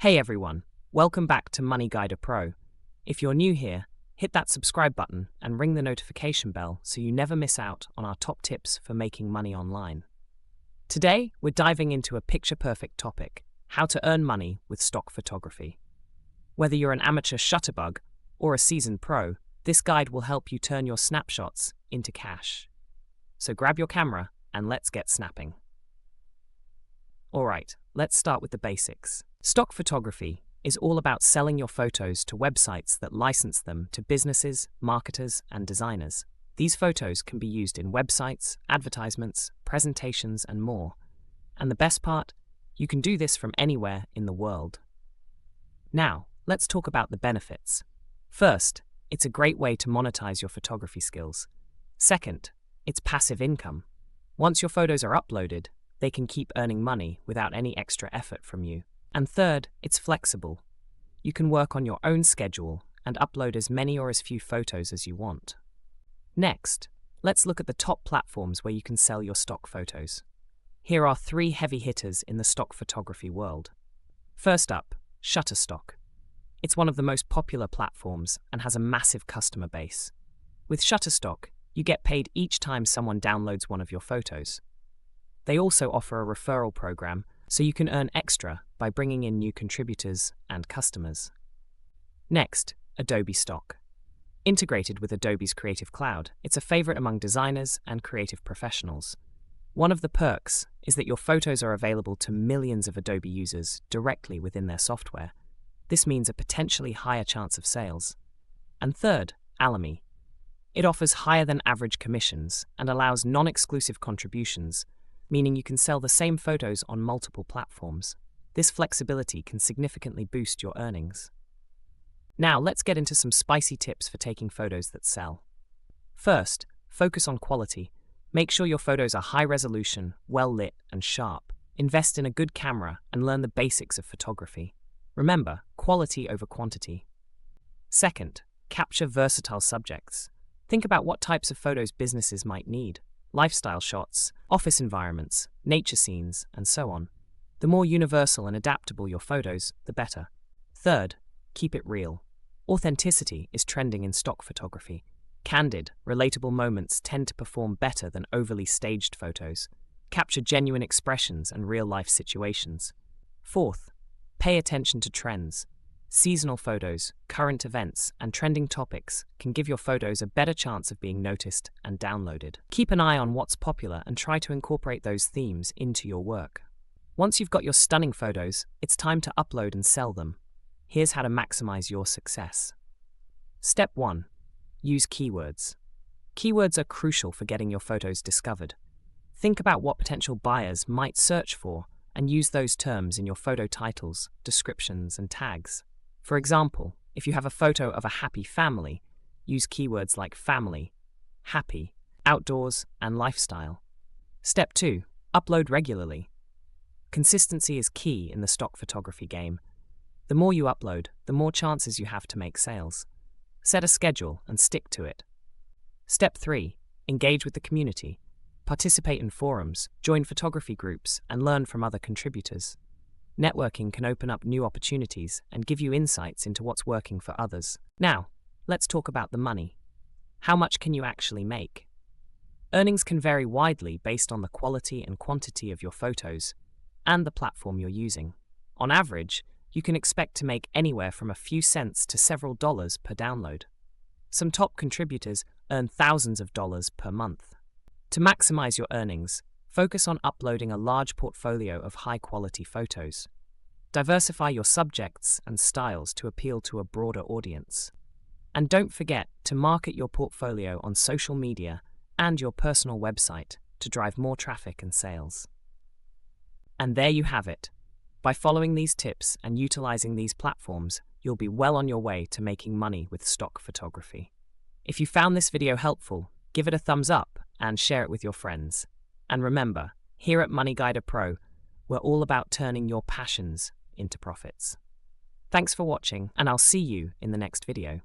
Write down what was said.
Hey everyone, welcome back to Money Guider Pro. If you're new here, hit that subscribe button and ring the notification bell so you never miss out on our top tips for making money online. Today, we're diving into a picture-perfect topic: how to earn money with stock photography. Whether you're an amateur shutterbug or a seasoned pro, this guide will help you turn your snapshots into cash. So grab your camera and let's get snapping. Alright, let's start with the basics. Stock photography is all about selling your photos to websites that license them to businesses, marketers, and designers. These photos can be used in websites, advertisements, presentations, and more. And the best part? You can do this from anywhere in the world. Now, let's talk about the benefits. First, it's a great way to monetize your photography skills. Second, it's passive income. Once your photos are uploaded, they can keep earning money without any extra effort from you. And third, it's flexible. You can work on your own schedule and upload as many or as few photos as you want. Next, let's look at the top platforms where you can sell your stock photos. Here are 3 heavy hitters in the stock photography world. First up, Shutterstock. It's one of the most popular platforms and has a massive customer base. With Shutterstock, you get paid each time someone downloads one of your photos. They also offer a referral program, so you can earn extra by bringing in new contributors and customers. Next, Adobe Stock. Integrated with Adobe's Creative Cloud, it's a favorite among designers and creative professionals. One of the perks is that your photos are available to millions of Adobe users directly within their software. This means a potentially higher chance of sales. And third, Alamy. It offers higher than average commissions and allows non-exclusive contributions, meaning you can sell the same photos on multiple platforms. This flexibility can significantly boost your earnings. Now, let's get into some spicy tips for taking photos that sell. First, focus on quality. Make sure your photos are high resolution, well lit, and sharp. Invest in a good camera and learn the basics of photography. Remember, quality over quantity. Second, capture versatile subjects. Think about what types of photos businesses might need: lifestyle shots, office environments, nature scenes, and so on. The more universal and adaptable your photos, the better. Third, keep it real. Authenticity is trending in stock photography. Candid, relatable moments tend to perform better than overly staged photos. Capture genuine expressions and real-life situations. Fourth, pay attention to trends. Seasonal photos, current events, and trending topics can give your photos a better chance of being noticed and downloaded. Keep an eye on what's popular and try to incorporate those themes into your work. Once you've got your stunning photos, it's time to upload and sell them. Here's how to maximize your success. Step 1. Use keywords. Keywords are crucial for getting your photos discovered. Think about what potential buyers might search for and use those terms in your photo titles, descriptions, and tags. For example, if you have a photo of a happy family, use keywords like family, happy, outdoors, and lifestyle. Step 2. Upload regularly. Consistency is key in the stock photography game. The more you upload, the more chances you have to make sales. Set a schedule and stick to it. Step 3. Engage with the community. Participate in forums, join photography groups, and learn from other contributors. Networking can open up new opportunities and give you insights into what's working for others. Now, let's talk about the money. How much can you actually make? Earnings can vary widely based on the quality and quantity of your photos and the platform you're using. On average, you can expect to make anywhere from a few cents to several dollars per download. Some top contributors earn thousands of dollars per month. To maximize your earnings, focus on uploading a large portfolio of high-quality photos. Diversify your subjects and styles to appeal to a broader audience. And don't forget to market your portfolio on social media and your personal website to drive more traffic and sales. And there you have it. By following these tips and utilizing these platforms, you'll be well on your way to making money with stock photography. If you found this video helpful, give it a thumbs up and share it with your friends. And remember, here at Money Guider Pro, we're all about turning your passions into profits. Thanks for watching, and I'll see you in the next video.